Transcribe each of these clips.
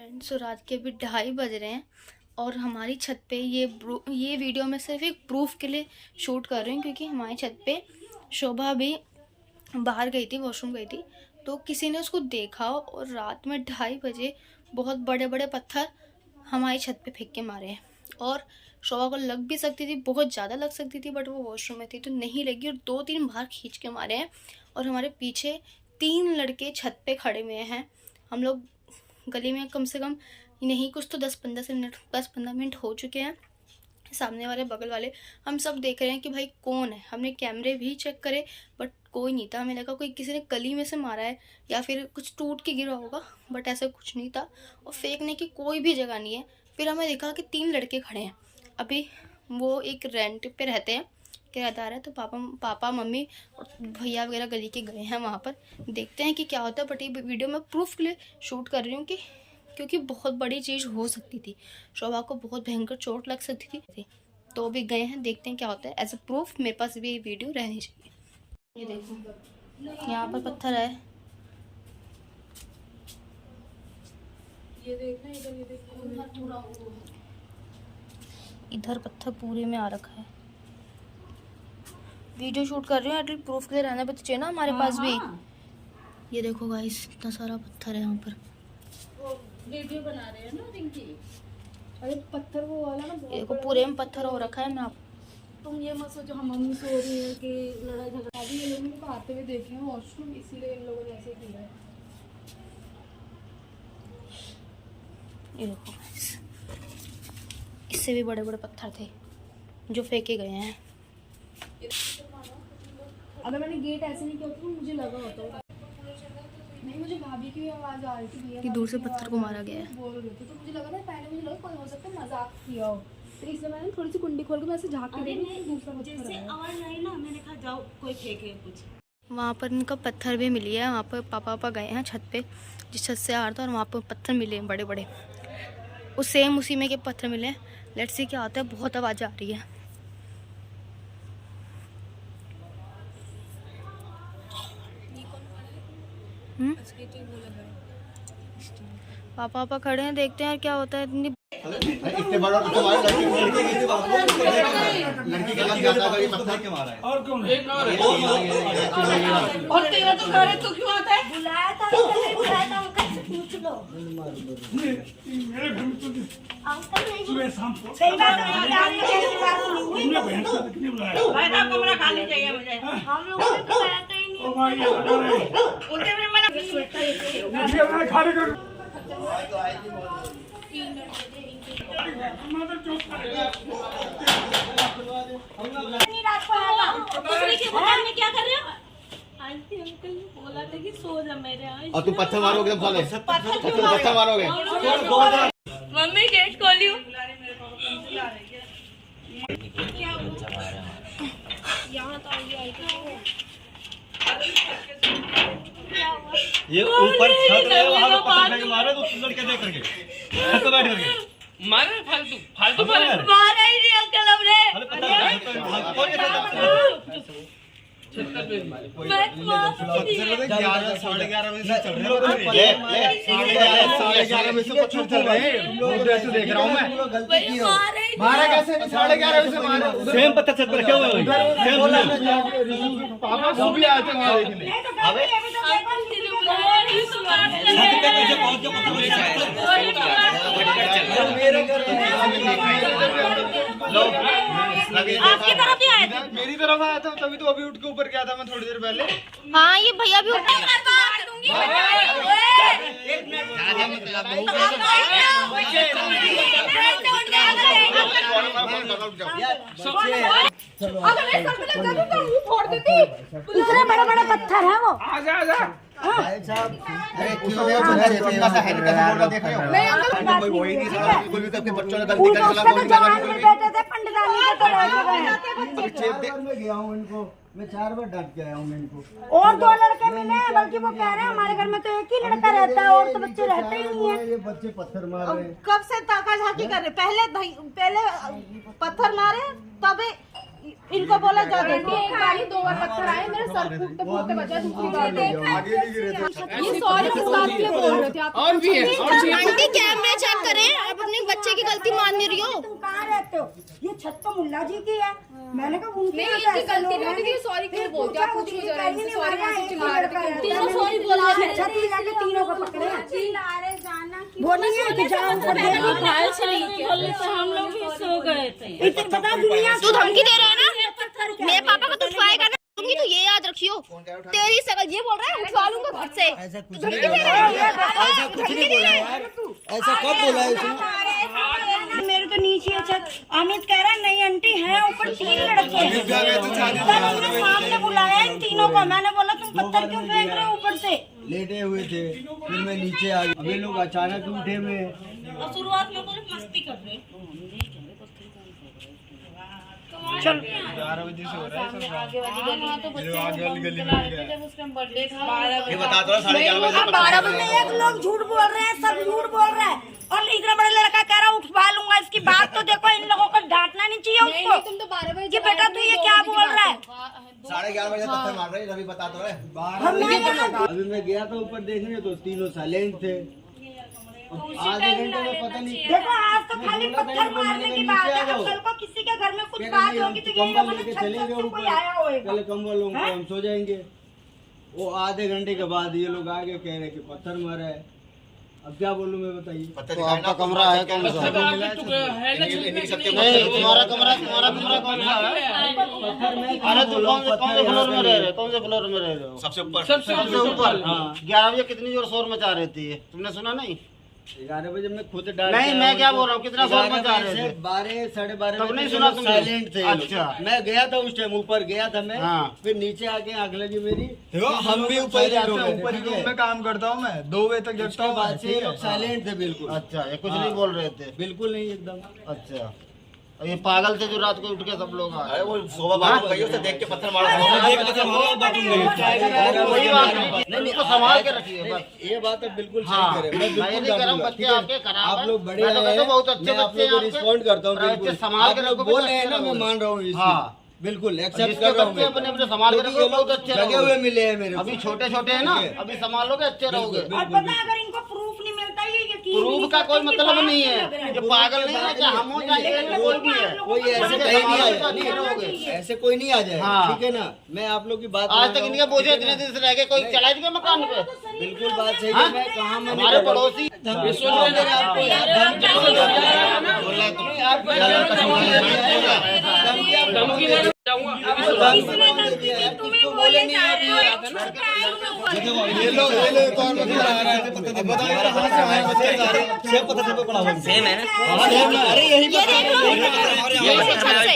सो रात के अभी 2:30 बज रहे हैं और हमारी छत पे ये वीडियो मैं सिर्फ एक प्रूफ के लिए शूट कर रही हूँ, क्योंकि हमारी छत पे शोभा भी बाहर गई थी, वॉशरूम गई थी, तो किसी ने उसको देखा और रात में 2:30 बजे बहुत बड़े बड़े पत्थर हमारी छत पे फेंक के मारे हैं। और शोभा को लग भी सकती थी, बहुत ज़्यादा लग सकती थी, बट वो वॉशरूम में थी तो नहीं लगी और 2-3 बार खींच के मारे हैं। और हमारे पीछे 3 लड़के छत पे खड़े हुए हैं। हम लोग गली में कम से कम नहीं कुछ तो 10-15 मिनट हो चुके हैं। सामने वाले बगल वाले हम सब देख रहे हैं कि भाई कौन है। हमने कैमरे भी चेक करे बट कोई नहीं था। हमें लगा कोई किसी ने गली में से मारा है या फिर कुछ टूट के गिरा होगा, बट ऐसा कुछ नहीं था और फेंकने की कोई भी जगह नहीं है। फिर हमें देखा कि 3 लड़के खड़े हैं। अभी वो एक रेंट पे रहते हैं, किराएदार है, तो पापा मम्मी और भैया वगैरह गली के गए हैं वहाँ पर। देखते हैं कि क्या होता है। बट ये वीडियो मैं प्रूफ के लिए शूट कर रही हूँ कि क्योंकि बहुत बड़ी चीज़ हो सकती थी, शोभा को बहुत भयंकर चोट लग सकती थी। तो भी गए हैं, देखते हैं क्या होता है। एज अ प्रूफ मेरे पास भी ये वीडियो रहनी चाहिए। ये देखो यहाँ पर पत्थर है, ये देखना इधर, ये देखना इधर पत्थर पूरे में आ रखा है। वीडियो शूट कर रही हूँ, एटलीस्ट प्रूफ के लिए रहना भी तो चाहिए ना हमारे पास भी। ये देखो गाइस, इतना सारा पत्थर है यहाँ पर। वीडियो बना रहे हैं ना रिंकी। अरे पत्थर वो वाला ना, देखो पूरे में पत्थर हो रखा है। मैं आप तुम ये मत सोचो हम मम्मी सो रही है कि लड़ाई झगड़ा। अभी ये लोग इनको आते हुए देखे हैं वॉशरूम, इसीलिए इन लोगों ने ऐसे किया है। ये देखो इससे भी बड़े बड़े पत्थर थे जो फेंके गए हैं। अगर मैंने गेट ऐसे नहीं किया तो मुझे लगा होता नहीं। मुझे भाभी की आवाज आ रही थी कि दूर से पत्थर को मारा गया है। बोल रहे थे तो मुझे लगा ना, पहले मुझे लगा कोई हो सकता है मजाक किया हो, तो इसलिए मैंने थोड़ी सी कुंडी खोल के मैं ऐसे झाँक के देखी, दूसरा पत्थर आया। आवाज आई ना, मैंने कहा जाओ कोई फेंके कुछ। वहाँ पर इनका पत्थर भी मिली है। वहाँ पर पापा गए हैं छत पे, जिस छत से आ रहा था, और वहाँ पर पत्थर मिले हैं बड़े बड़े। उसी में के पत्थर मिले हैं। लेट्स सी क्या होता है। बहुत आवाज़ आ रही है। पापा खड़े हैं, देखते हैं क्या होता है। इतने बड़ा लड़की के लग जाता है पत्थर के मारा है। और कौन है? और तेरा तो घर है, तू क्यों आता है? बुलाया था, नहीं बुलाया था, अंकल से पूछ लो। अंकल नहीं सुबह शाम को सही बात है। भाई ना कमरा खाली चाहिए मुझे। हम लोगों ने तो बुलाया था ही नहीं। उनके में मना नहीं रात को आया था। दूसरे के बगल में क्या कर रहे हो? आंटी अंकल ने बोला था कि सो जा मेरे यहाँ। और तुम पत्थर मारोगे, तुम साले पत्थर मारोगे। मम्मी गेट खोलियो। यहाँ तो ये ऊपर छत रहे वहां पे पत्थर के मारे तो लड़के देख करके छत पे बैठ करके मारे फालतू मारे। मारा ही नहीं अंकल हमने। अरे पता कौन ये मैं 11 साढ़े 11 बजे से चल रहे हैं। 11:30 बजे से पत्थर चल रहे हैं। लोग ऐसे देख रहा हूं मैं। गलती की हो मारा कैसे? 11:30 बजे से मारा। सेम पत्थर छत पे रखे हुए हैं। पापा को भी आए थे वहां देखने। अबे मेरे घर आपकी तरफ ही आए थे। मेरी तरफ आया था तभी तो अभी उठ के ऊपर गया था मैं थोड़ी देर पहले। हाँ ये भैया भी उठे। इतने बड़े बड़े पत्थर है वो। भाई साहब अरे क्यों छोटा सा है कैसे देख रहे हो? नहीं अंकल वही नहीं साला बिल्कुल भी तो अपने बच्चों ने गलती उनको कर चला उसके तो जवान में बैठे थे, पंडितानी के तो बैठे गए। मैं गया हूं इनको, मैं 4 बार डांट के आया हूं मैं इनको। और 2 लड़के मिले हैं, बल्कि वो कह रहे हैं हमारे घर में तो एक ही लड़का रहता है और तो बच्चे रहते ही नहीं है। ये बच्चे पत्थर मार रहे हैं। कब से ताका झाकी कर रहे? पहले पत्थर मारे, तब इनको बोला जा दे। एक बार 2 बार पत्थर आए, मेरे सर फूटते फूटते बचा। दूसरी बार आगे भी गिरे थे। ये सॉरी किस बात के लिए बोल रहे थे आप? आंटी कैमरा गलती मान नहीं रही हो। तुम कहाँ रहते हो? ये छत तो मुल्ला जी की है। मैंने कहा उनकी नहीं, यहाँ इनकी ऐसे गलती लोग नहीं होती हैं। थी, सॉरी क्यों फिर बोलते? पूछा, आप पूछो उसी जरा, कहीं नहीं इनसे सॉरी मारा, कैसे एक चिल्ला ही रहे लड़का थे? रहता तीनों है। सॉरी बोला है। छत में जाके तीनों को पकड़े। वो नहीं है कि जाओ ऊपर देखो। हम लोग भी सो गए थे। इतने पता दुनिया तू धमकी दे रहा है ना, मेरे पापा को तू ट्राई करना दूंगी तो ये याद रखियो। तेरी सकल ये बोल रहा है उठवा लूंगा घर से। ऐसा कुछ नहीं बोला यार, ऐसा कब बोला है उसने? मेरे तो नीचे है छत। अमित कह रहा है नहीं आंटी है ऊपर 3 लड़के हैं। तब हमने सामने बुलाया इन तीनों को। मैंने बोला तुम पत्थर क्यों फेंक रहे हो ऊपर से? लेटे हुए थे, फिर मैं नीचे आ गया। अभी लोग अचानक उठे हुए। शुरुआत में बोले मस्ती कर रहे। 11 बजे से हो रहा है सब। आगे वाली गली जब उसका बर्थडे था। ये बता दो 11:30 अब 12 बजे एक लोग झूठ बोल रहे हैं, सब झूठ बोल रहे हैं। और इतना बड़ा लड़का कह रहा है उठवा लूंगा। इसकी बात तो देखो, इन लोगों को डांटना नहीं चाहिए नहीं, उसको तुम तो 12 बजे कि बेटा तू ये क्या बोल रहा है? 11:30 बजे पत्थर मार रहे हैं, अभी बता दो। हम अभी मैं गया था ऊपर देखने तो तीनों साइलेंट थे। आधे घंटे में पता नहीं। देखो आज तो खाली पत्थर मारने की बात है। अब कल को किसी के घर में कुछ बात होगी तो ये कंबल लेके चले गए कोई ऊपर, आया होगा। पहले कंबल लोग हम सो जाएंगे। वो आधे घंटे के बाद ये लोग आगे कह रहे कि पत्थर मारा है। अब क्या बोलूं मैं, बताइए। तो आपका कमरा है कौन सा? तुम्हारा कमरा कौन सा है? पत्थर में अरे तो कौन से फ्लोर में रह रहे हो? कौन से फ्लोर में रह रहे हो? सबसे ऊपर सबसे ऊपर। 11 बजे कितनी जोर शोर मचा रही थी? तुमने सुना नहीं? 11 बजे मैं खुद डाल नहीं, मैं क्या बोल रहा हूँ, कितना शोर मचा रहे थे? 12 साढ़े 12 तब नहीं सुना तुमने? साइलेंट थे। अच्छा। मैं गया था उस टाइम, ऊपर गया था मैं। हाँ। फिर नीचे आके आग लगी मेरी। हम भी ऊपर ही जाते हैं, ऊपर ही रूम में काम करता हूँ मैं। 2 बजे तक जगता हूँ। बाद से ये लोग साइलेंट थे बिल्कुल। अच्छा, ये कुछ नहीं बोल रहे थे? बिल्कुल नहीं एकदम। अच्छा, और ये पागल थे जो रात को उठ के सब लोग आए? वो शोभा बाबू गई, उसे देख के पत्थर मारा। कोई बात नहीं, उसको संभाल के रखिए बस। ये बात है, बिल्कुल हाँ, सही करे। मैं नहीं कह रहा हूँ बच्चे आपके खराब आप लोग बड़े मैं तो कहता हूँ बहुत अच्छे मैं आप बच्चे लोग को हैं आपके। रिस्पॉन्ड करता हूँ। और अच्छे बिल्कुल संभाल के आप लोग रखो, बोल बच्चे रहे हैं ना, अच्छे मैं रहोगे। मान रहा हूँ। हाँ। बिल्कुल एक्सेप्ट जिसके कर रहा हूँ बच्चे अपने अपने संभाल के क्योंकि रखो, ये लोग बहुत अच्छे लगे रहोगे। हुए मिले हैं मेरे को। अभी छोटे छोटे हैं ना, अभी संभालोगे अच्छे रहोगे। और पता है अगर इनको प्रूफ नहीं मिलता ये यकीन प्रूफ का कोई मतलब नहीं है। ये पागल नहीं है कि हम हो जाएंगे, कोई भी है। कोई ऐसे कहीं नहीं आ अच्छे रहोगे। जाए, ऐसे कोई नहीं आ जाए। हाँ। ठीक है ना, मैं आप लोग की बात आज मान तक रहा इनके हूँ। बोझे इतने दिन से रह गए, कोई चला दिया मकान पे? बिल्कुल बात सही हाँ? है। मैं कहाँ मैंने हमारे पड़ोसी ये लोग एक और बंदा आ रहा है। अब बताओ कहाँ से आए बच्चे सारे? 6 पत्थर से पड़ा हुआ सेम है ना? अरे यही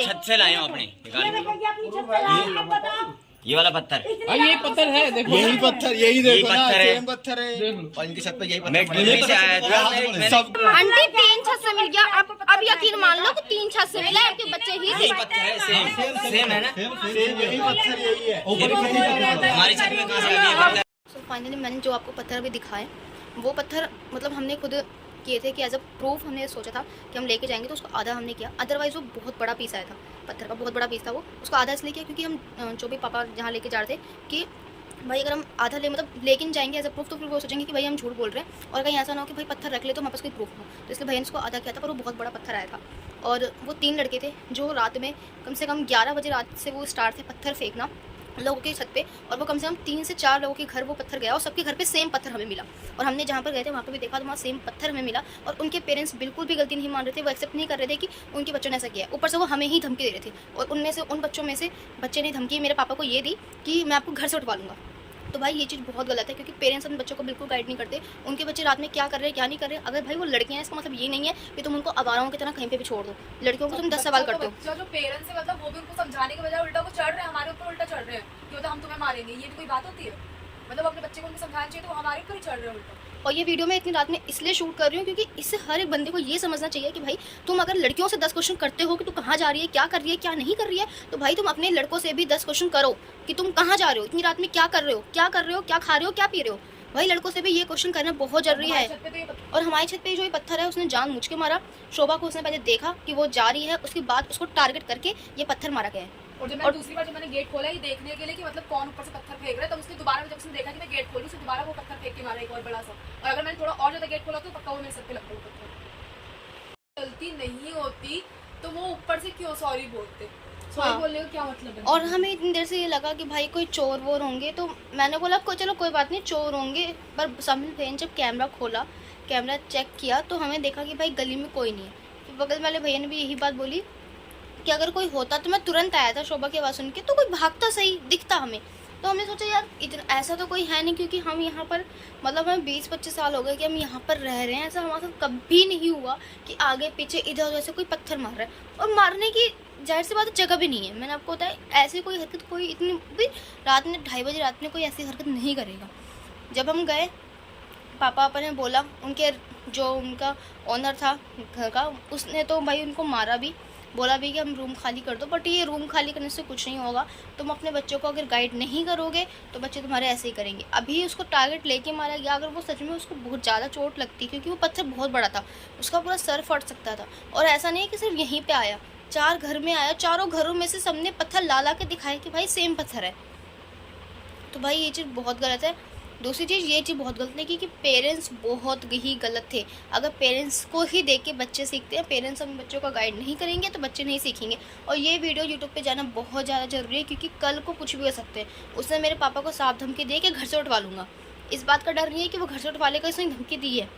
छत से लाए हो अपने ये देखो ये अपनी छत पे लाए हैं, बताओ। ये वाला पत्थर यही पत्थर है, देखो यही पत्थर, यही देखो ना, पत्थर है। सेम पत्थर है। और इनकी छत पे यही मैं पत्थर दिल्ली से आया था। सब आंटी 3 छत से मिल गया। अब यकीन मान लो कि 3 छत से मिला है, आपके बच्चे ही थे। पत्थर है, सेम है ना? सेम यही पत्थर यही है। हमारी छत में कहाँ से आ गया? सो फाइनली मैंने जो आपको पत्थर अभी दिखाए वो पत्थर मतलब हमने खुद किए थे कि एज अ प्रूफ हमने सोचा था कि हम लेके जाएंगे, तो उसको आधा हमने किया। अदरवाइज़ वो बहुत बड़ा पीस आया था, पत्थर का बहुत बड़ा पीस था वो। उसको आधा इसलिए किया क्योंकि हम जो भी पापा जहाँ लेके जा रहे थे कि भाई अगर हम आधा ले मतलब लेकिन जाएंगे एज अ प्रूफ तो फिर वो सोचेंगे कि भाई हम झूठ बोल रहे हैं, और कहीं ऐसा ना हो कि भाई पत्थर रख ले तो हमारे पास कोई प्रूफ हो। तो इसलिए भैया ने उसको आधा किया था, पर वो बहुत बड़ा पत्थर आया था। और वो 3 लड़के थे जो रात में कम से कम 11 बजे रात से वो स्टार्ट थे पत्थर फेंकना लोगों के छत पे, और वो कम से कम 3 से 4 लोगों के घर वो पत्थर गया, और सबके घर पे सेम पत्थर हमें मिला। और हमने जहाँ पर गए थे वहाँ पर भी देखा तो वहाँ सेम पत्थर हमें मिला, और उनके पेरेंट्स बिल्कुल भी गलती नहीं मान रहे थे, वो एक्सेप्ट नहीं कर रहे थे कि उनके बच्चों ने ऐसा किया। ऊपर से वो हमें ही धमकी दे रहे थे, और उनमें से उन बच्चों में से बच्चे ने धमकी मेरे पापा को ये दी कि मैं आपको घर से उठवा लूँगा। तो भाई ये चीज़ बहुत गलत है, क्योंकि पेरेंट्स अपने बच्चों को बिल्कुल गाइड नहीं करते। उनके बच्चे रात में क्या कर रहे हैं क्या नहीं कर रहे हैं। अगर भाई वो लड़कियां हैं इसका मतलब ये नहीं है कि तुम उनको आवाराओं की तरह कहीं पे भी छोड़ दो। लड़कियों को तुम 10 सवाल करते हो। बच्चा जो पेरेंट्स है मतलब वो भी उनको समझाने के बजाय उल्टा वो चढ़ रहे हैं हमारे ऊपर, उल्टा चढ़ रहे हैं कि मतलब हम तुम्हें मारेंगे। ये भी कोई बात होती है? मतलब अपने बच्चे को उनको समझाना चाहिए, तो वो हमारे ऊपर ही चढ़ रहे हैं उल्टा। और ये वीडियो मैं इतनी रात में इसलिए शूट कर रही हूँ क्योंकि इससे हर एक बंदे को ये समझना चाहिए कि भाई तुम अगर लड़कियों से 10 क्वेश्चन करते हो कि तू कहाँ जा रही है, क्या कर रही है, क्या नहीं कर रही है, तो भाई तुम अपने लड़कों से भी 10 क्वेश्चन करो कि तुम कहाँ जा रहे हो, इतनी रात में क्या कर रहे हो, क्या कर रहे हो, क्या खा रहे हो, क्या पी रहे हो। भाई लड़कों से भी ये क्वेश्चन करना बहुत जरूरी है। और हमारी छत पे जो ये पत्थर है उसने जानबूझ के मारा। शोभा को उसने पहले देखा कि वो जा रही है, उसके बाद उसको टारगेट करके ये पत्थर मारा गया है। और जब मैंने दूसरी बार जब मैंने गेट खोला ये देखने के लिए कि मतलब कौन ऊपर से पत्थर फेंक रहा है, तब उसने दोबारा जब उसने देखा कि मैं गेट खोली, उसने दोबारा वो पत्थर फेंक के मारा एक और बड़ा सा। और अगर मैंने थोड़ा और ज्यादा गेट खोला तो पक्का वो मेरे सर पे लगता वो पत्थर। गलती नहीं होती तो वो ऊपर से क्यों सॉरी बोलते? सॉरी हाँ। बोलने का क्या मतलब है? और हमें इतनी देर से ये लगा कि भाई कोई चोर वोर होंगे, तो मैंने बोला चलो कोई बात नहीं, चोर होंगे। पर सामने भैया ने जब कैमरा खोला, कैमरा चेक किया, तो हमें देखा कि भाई गली में कोई नहीं है। फिर बगल वाले भैया ने भी यही बात बोली कि अगर कोई होता तो मैं तुरंत आया था शोभा की आवाज़ सुन के, तो कोई भागता सही दिखता हमें। तो हमने सोचा यार इतना ऐसा तो कोई है नहीं, क्योंकि हम यहाँ पर मतलब हमें 20-25 साल हो गए कि हम यहाँ पर रह रहे हैं। ऐसा हमारे साथ कभी नहीं हुआ कि आगे पीछे इधर उधर से कोई पत्थर मार रहा है, और मारने की जाहिर सी बात जगह भी नहीं है। मैंने आपको बताया ऐसी कोई हरकत कोई इतनी भी रात में 2:30 बजे रात में कोई ऐसी हरकत नहीं करेगा। जब हम गए, पापा ने बोला, उनके जो उनका ओनर था घर का, उसने तो भाई उनको मारा भी, बोला भी कि हम रूम खाली कर दो। बट ये रूम खाली करने से कुछ नहीं होगा, तुम अपने बच्चों को अगर गाइड नहीं करोगे तो बच्चे तुम्हारे ऐसे ही करेंगे। अभी उसको टारगेट लेके मारा गया, अगर वो सच में उसको बहुत ज़्यादा चोट लगती, क्योंकि वो पत्थर बहुत बड़ा था, उसका पूरा सर फट सकता था। और ऐसा नहीं है कि सिर्फ यहीं पर आया, 4 घर में आया, चारों घरों में से सबने पत्थर ला के दिखाया कि भाई सेम पत्थर है। तो भाई ये चीज़ बहुत गलत है। दूसरी चीज़ ये चीज़ बहुत गलत है कि पेरेंट्स बहुत ही गलत थे। अगर पेरेंट्स को ही देख के बच्चे सीखते हैं, पेरेंट्स अपने बच्चों का गाइड नहीं करेंगे तो बच्चे नहीं सीखेंगे। और ये वीडियो यूट्यूब पे जाना बहुत ज़्यादा ज़रूरी है, क्योंकि कल को कुछ भी हो सकते हैं। उसने मेरे पापा को साफ धमकी दी कि घर से उठवा लूँगा। इस बात का डर नहीं है कि वो घर से उठवा लेगा, इसने धमकी दी है,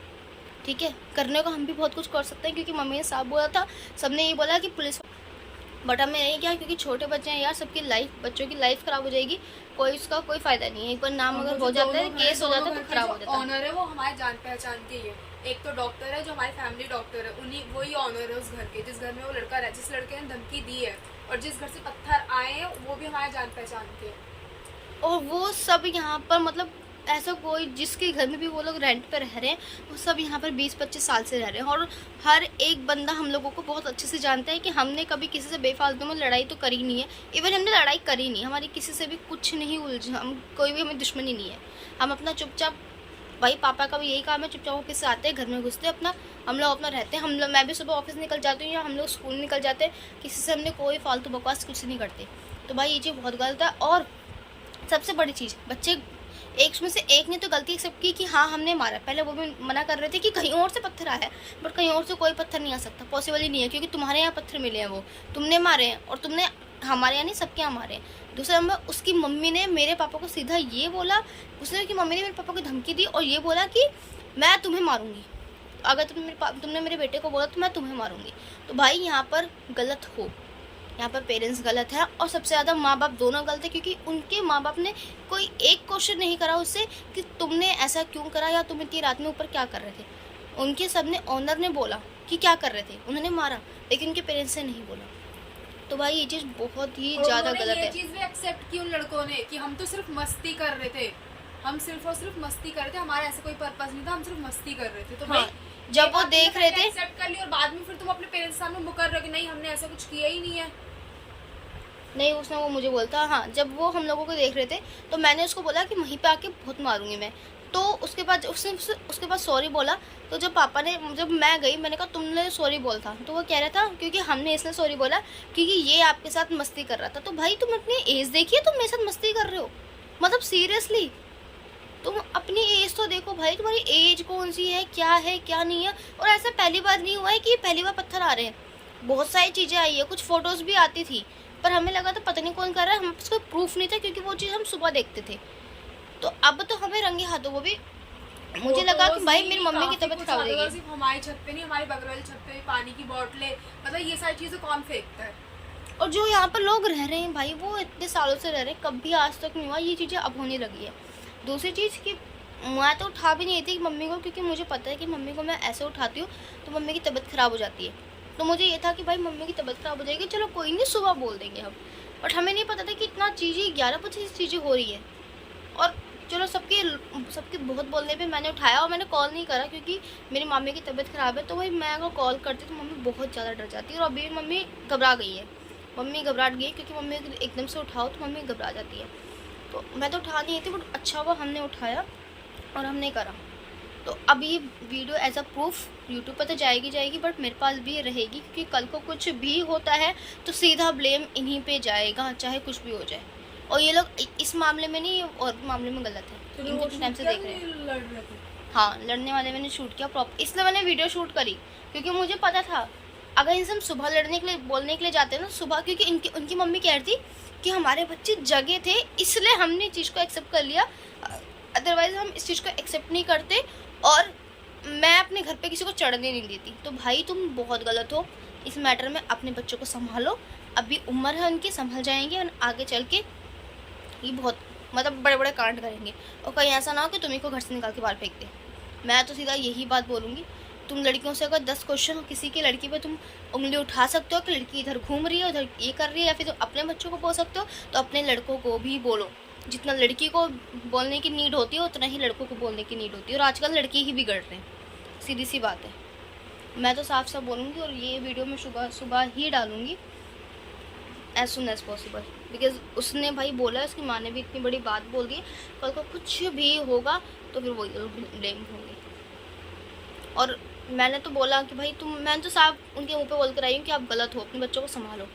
ठीक है। करने को हम भी बहुत कुछ कर सकते हैं, क्योंकि मम्मी ने साफ बोला था, सबने ये बोला कि पुलिस, बट हमें नहीं क्या, क्योंकि छोटे बच्चे हैं यार, सबकी लाइफ, बच्चों की लाइफ ख़राब हो जाएगी, कोई उसका कोई फ़ायदा नहीं है। एक बार नाम अगर हो जाता है, केस हो जाता है, तो ख़राब हो जाता है। ऑनर है वो हमारे जान पहचान के ही है। एक तो डॉक्टर है जो हमारी फैमिली डॉक्टर है, उन्हीं वही ऑनर है उस घर के, जिस घर में वो लड़का रहा, जिस लड़के ने धमकी दी है, और जिस घर से पत्थर आए हैं वो भी हमारे जान पहचान के हैं। और वो सब यहाँ पर मतलब ऐसा कोई जिसके घर में भी वो लोग रेंट पे रह रहे हैं, वो सब यहाँ पर 20-25 साल से रह रहे हैं। और हर एक बंदा हम लोगों को बहुत अच्छे से जानता है कि हमने कभी किसी से बेफालतू में लड़ाई तो करी नहीं है। इवन हमने लड़ाई करी नहीं, हमारी किसी से भी कुछ नहीं उलझ, हम कोई भी हमें दुश्मनी नहीं है। हम अपना चुपचाप, भाई पापा का भी यही काम है, चुपचाप ऑफिस से आते हैं, घर में घुसते हैं, अपना हम लोग अपना रहते हैं। मैं भी सुबह ऑफिस निकल जाती हूँ, या हम लोग स्कूल निकल जाते हैं, किसी से हमने कोई फालतू बकवास कुछ नहीं करते। तो भाई ये चीज़ बहुत गलत है। और सबसे बड़ी चीज़, बच्चे एक में से एक ने तो गलती एक्सेप्ट की कि हाँ हमने मारा। पहले वो भी मना कर रहे थे कि कहीं और से पत्थर आया है, बट कहीं और से कोई पत्थर नहीं आ सकता, पॉसिबल ही नहीं है, क्योंकि तुम्हारे यहाँ पत्थर मिले हैं, वो तुमने मारे हैं, और तुमने हमारे यहाँ नहीं, सबके यहाँ मारे हैं। दूसरा नंबर, उसकी मम्मी ने मेरे पापा को सीधा ये बोला, उसने कि मम्मी ने मेरे पापा को धमकी दी और ये बोला कि मैं तुम्हें मारूंगी, अगर तुमने मेरे बेटे को बोला तो मैं तुम्हें मारूंगी। तो भाई यहाँ पर गलत हो, यहाँ पर पेरेंट्स गलत है, और सबसे ज़्यादा माँ बाप दोनों गलत है, क्योंकि उनके माँ बाप ने कोई एक क्वेश्चन नहीं करा उससे कि तुमने ऐसा क्यों करा, या तुम इतनी रात में ऊपर क्या कर रहे थे। उनके सबने, ऑनर ने बोला कि क्या कर रहे थे, उन्होंने मारा, लेकिन उनके पेरेंट्स ने नहीं बोला। तो भाई ये चीज़ बहुत ही ज़्यादा गलत है। ये चीज़ भी एक्सेप्ट की उन लड़कों ने कि हम तो सिर्फ मस्ती कर रहे थे, हम सिर्फ और सिर्फ मस्ती कर रहे थे, हमारा ऐसा कोई पर्पस नहीं था, हम सिर्फ मस्ती कर रहे थे। तो हाँ, भाई जब वो देख रहे थे, एक्सेप्ट कर लिया, और बाद में फिर तुम अपने पेरेंट्स सामने मुकर रहे हो कि नहीं हमने ऐसा कुछ किया ही नहीं है। नहीं, उसने वो मुझे बोलता, हाँ जब वो हम लोगों को देख रहे थे तो मैंने उसको बोला कि वहीं पे आके बहुत मारूंगी मैं। तो उसके बाद उसके बाद सॉरी बोला। तो जब पापा ने, जब मैं गई, मैंने कहा तुमने सॉरी बोल था, तो वो कह रहा था क्योंकि हमने इसलिए सॉरी बोला क्योंकि ये आपके साथ मस्ती कर रहा था। तो भाई तुम अपनी एज देखिए, तुम मेरे साथ मस्ती कर रहे हो, मतलब सीरियसली तुम अपनी एज तो देखो भाई, तुम्हारी एज कौन सी है, क्या नहीं है। और ऐसा पहली बार नहीं हुआ है कि पहली बार पत्थर आ रहे हैं, बहुत सारी चीज़ें आई है, कुछ फ़ोटोज़ भी आती थी, पर हमें लगा था पता नहीं कौन कर रहा है, हम उसको प्रूफ नहीं था क्योंकि वो चीज़ हम सुबह देखते थे। तो अब तो हमें रंगे हाथों, वो भी मुझे लगा कि भाई मेरी मम्मी की तबीयत खराब हो जाएगी। सिर्फ हमारी छत पे नहीं, हमारी बगल वाली छत पे पानी की बोतलें, मतलब ये सारी चीज़ें कौन फेंकता है। और जो यहाँ पर लोग रह रहे हैं भाई, वो इतने सालों से रह रहे हैं, कभी आज तक नहीं हुआ, ये चीज़ें अब होने लगी है। दूसरी चीज़ कि मैं तो उठा भी नहीं थी मम्मी को, क्योंकि मुझे पता है कि मम्मी को मैं ऐसे उठाती हूँ तो मम्मी की तबीयत ख़राब हो जाती है। तो मुझे ये था कि भाई मम्मी की तबीयत ख़राब हो जाएगी, चलो कोई नहीं सुबह बोल देंगे हम। बट हमें नहीं पता था कि इतना चीज़ें 11-25 चीज़ें हो रही है। और चलो सबके बहुत बोलने पे मैंने उठाया, और मैंने कॉल नहीं करा क्योंकि मेरी मम्मी की तबीयत ख़राब है। तो भाई मैं अगर कॉल करती तो मम्मी बहुत ज़्यादा डर जाती है, और अभी मम्मी घबरा गई है, मम्मी घबराहट गई क्योंकि मम्मी एकदम से उठाओ तो मम्मी घबरा जाती है। तो मैं तो उठा नहीं थी, बट अच्छा हुआ हमने उठाया और हमने करा। तो अब ये video as a proof YouTube पर तो जाएगी, बट मेरे पास भी रहेगी, क्योंकि कल को कुछ भी होता है तो सीधा ब्लेम इन्हीं पे जाएगा, चाहे कुछ भी हो जाए। और ये लोग इस मामले में नहीं, और मामले में गलत है, इनके टाइम से देख रहे हैं। हाँ, लड़ने वाले मैंने शूट किया प्रॉपर, इसलिए मैंने वीडियो शूट करी क्योंकि मुझे पता था अगर इनसे हम सुबह लड़ने के लिए बोलने के लिए जाते हैं ना सुबह, क्योंकि उनकी मम्मी कह रही थी कि हमारे बच्चे जगे थे इसलिए हमने इस चीज़ को एक्सेप्ट कर लिया, अदरवाइज हम इस चीज़ को एक्सेप्ट नहीं करते और मैं अपने घर पे किसी को चढ़ने नहीं देती। तो भाई तुम बहुत गलत हो इस मैटर में, अपने बच्चों को संभालो, अभी उम्र है उनकी, संभल जाएंगे और आगे चल के ये बहुत मतलब बड़े बड़े कांड करेंगे और कहीं ऐसा ना हो कि तुम्ही को घर से निकाल के बाहर फेंक दे। मैं तो सीधा यही बात बोलूँगी, तुम लड़कियों से अगर 10 क्वेश्चन किसी की लड़की पे तुम उंगली उठा सकते हो कि लड़की इधर घूम रही है उधर ये कर रही है, या फिर तुम अपने बच्चों को बोल सकते हो तो अपने लड़कों को भी बोलो। जितना लड़की को बोलने की नीड होती है उतना ही लड़कों को बोलने की नीड होती है, और आजकल लड़के ही बिगड़ रहे हैं, सीधी सी बात है। मैं तो साफ साफ बोलूँगी और ये वीडियो मैं सुबह ही डालूँगी as soon as possible, because उसने भाई बोला, उसकी माँ ने भी इतनी बड़ी बात बोल दी, कल को कुछ भी होगा तो फिर वही लोग ब्लेम होंगे। और मैंने तो बोला कि भाई मैंने तो साफ उनके मुंह पे बोल कर आई हूँ कि आप गलत हो, अपने बच्चों को संभालो।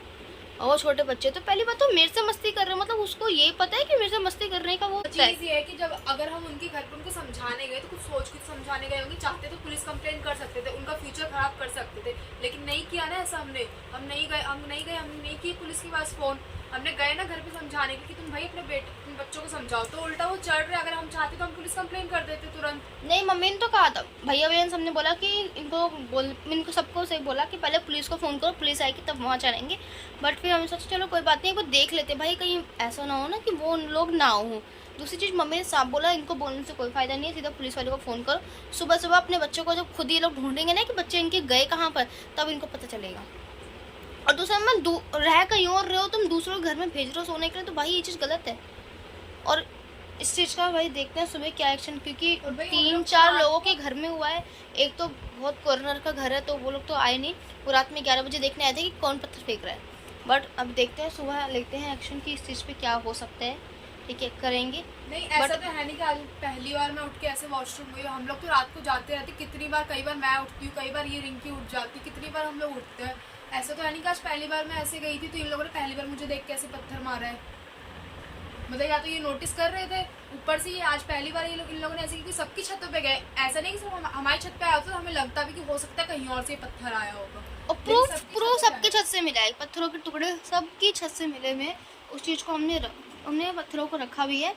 और वो छोटे बच्चे तो पहली बात तो मेरे से मस्ती कर रहे हैं, मतलब उसको ये पता है कि मेरे से मस्ती करने का वो चीज़ ये है कि जब अगर हम उनके घर पर उनको समझाने गए तो कुछ सोच के समझाने गए होंगे, चाहते तो पुलिस कंप्लेंट कर सकते थे, उनका फ्यूचर खराब कर सकते थे, लेकिन नहीं किया ना ऐसा हमने। हम नहीं गए हमने नहीं किए पुलिस के पास फ़ोन, हमने गए ना घर पे समझाने के कि तुम भाई अपने बच्चों को समझाओ, तो उल्टा वो चढ़ रहे। अगर हम चाहते तो हम पुलिस कंप्लेंट कर देते तुरंत। नहीं, मम्मी ने तो कहा था, भैया हमने बोला कि इनको सबको से बोला कि पहले पुलिस को फ़ोन करो, पुलिस आएगी तब वहाँ चलेंगे। बट फिर हमने सोचा चलो कोई बात नहीं, वो देख लेते भाई, कहीं ऐसा ना हो ना कि वो लोग ना हो। दूसरी चीज़ मम्मी ने साफ बोला, इनको बोलने से कोई फ़ायदा नहीं है, सीधा पुलिस वाले को फ़ोन करो। सुबह सुबह अपने बच्चों को जब खुद ये लोग ढूंढेंगे ना कि बच्चे इनके गए कहाँ पर, तब इनको पता चलेगा। और दूसरा मैं रह कहीं और रहे हो, तुम दूसरों के घर में भेज रहे हो सोने के लिए, तो भाई ये चीज़ गलत है। और इस चीज़ का भाई देखते हैं सुबह क्या एक्शन, क्योंकि 3-4 लोगों के घर में हुआ है। एक तो बहुत कॉर्नर का घर है तो वो लोग तो आए नहीं, वो रात में 11 बजे देखने आए थे कि कौन पत्थर फेंक रहा है। बट अब देखते हैं सुबह लेते हैं एक्शन की इस चीज़ पे क्या हो सकता है, ठीक है करेंगे। नहीं ऐसा तो है नहीं कि आज पहली बार मैं उठ के ऐसे वॉशरूम गई। हम लोग तो रात को जाते रहते कितनी बार, कई बार मैं उठती हूँ, कई बार ये रिंकी उठ जाती, कितनी बार हम लोग उठते हैं। ऐसा तो है नहीं कि आज पहली बार मैं ऐसे गई थी तो इन लोगों ने पहली बार मुझे देख के ऐसे पत्थर मारा है। मतलब या तो ये नोटिस कर रहे थे ऊपर से, ये आज पहली बार इन लोगों ने ऐसे कि सबकी छतों पे गए। ऐसा नहीं कि सिर्फ हमारी छत पे आया होता तो हमें लगता भी कि हो सकता है कहीं और से पत्थर आया होगा। और प्रूफ सबकी छत से मिला है, पत्थरों के टुकड़े सबकी छत से मिले हुए। उस चीज़ को हमने पत्थरों को रखा भी है।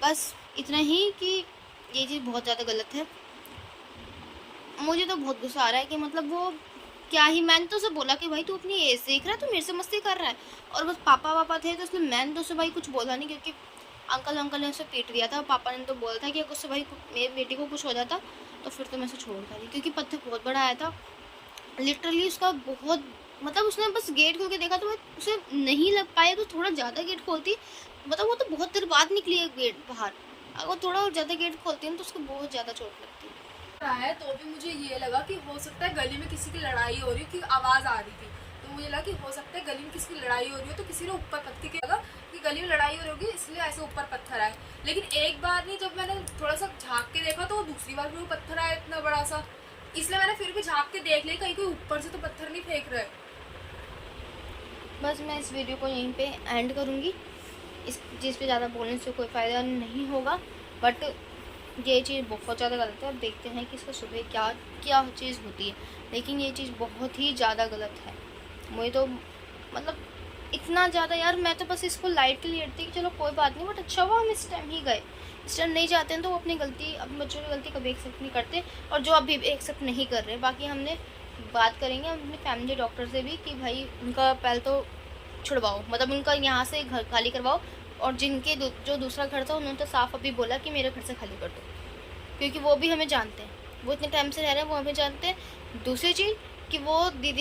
बस इतना ही कि ये चीज़ बहुत ज़्यादा गलत है। मुझे तो बहुत गुस्सा आ रहा है कि मतलब वो क्या ही, मैंने तो उसे बोला कि भाई तू अपनी एज देख रहा है, तू मेरे से मस्ती कर रहा है। और बस पापा थे तो इसलिए मैंने तो उसे भाई कुछ बोला नहीं, क्योंकि अंकल ने उसे पीट दिया था। पापा ने तो बोला था कि अगर उससे भाई मेरी बेटी को कुछ हो जाता तो फिर तो मैं उसे छोड़ता नहीं, क्योंकि पत्थर बहुत बड़ा आया था। लिटरली उसका बहुत मतलब उसने बस गेट खोल के देखा तो उसे नहीं लग पाया, तो थोड़ा ज़्यादा गेट खोलती, मतलब वो तो बहुत देर बाद निकली है गेट बाहर। अगर थोड़ा और ज़्यादा गेट खोलती है तो उसको बहुत ज़्यादा चोट लगती है। तो भी मुझे ये लगा कि हो सकता है गली में किसी की लड़ाई हो रही हो, कि आवाज़ आ रही थी, तो मुझे लगा कि हो सकता है गली में किसी की लड़ाई हो रही हो तो किसी ने ऊपर पत्थर के लगा कि गली में लड़ाई हो रही होगी इसलिए ऐसे ऊपर पत्थर आए। लेकिन एक बार नहीं, जब मैंने थोड़ा सा झाँक के देखा तो वो दूसरी बार भी वो पत्थर आया इतना बड़ा सा, इसलिए मैंने फिर भी झाँक के देख लिया कहीं कोई ऊपर से तो पत्थर नहीं फेंक रहे। बस मैं इस वीडियो को यहीं पे एंड करूँगी। इस चीज़ पे ज़्यादा बोलने से कोई फ़ायदा नहीं होगा, बट ये चीज़ बहुत ज़्यादा गलत है। अब देखते हैं कि इसका सुबह क्या चीज़ होती है, लेकिन ये चीज़ बहुत ही ज़्यादा गलत है। मुझे तो मतलब इतना ज़्यादा यार, मैं तो बस इसको लाइट के लिए लेती कि चलो कोई बात नहीं, बट अच्छा हुआ हम इस टाइम ही गए। इस टाइम नहीं जाते हैं तो वो अपनी बच्चों की गलती कभी एक्सेप्ट नहीं करते, और जो अभी एक्सेप्ट नहीं कर रहे। बाकी हमने बात करेंगे अपने फैमिली डॉक्टर से भी कि भाई उनका पहले तो छुड़वाओ, मतलब उनका यहाँ से घर खाली करवाओ, और जिनके जो दूसरा घर था उन्होंने तो साफ अभी बोला कि मेरे घर से खाली कर दो, क्योंकि वो भी हमें जानते हैं, वो इतने टाइम से रह रहे हैं, वो हमें जानते हैं। दूसरी चीज़ कि वो दीदी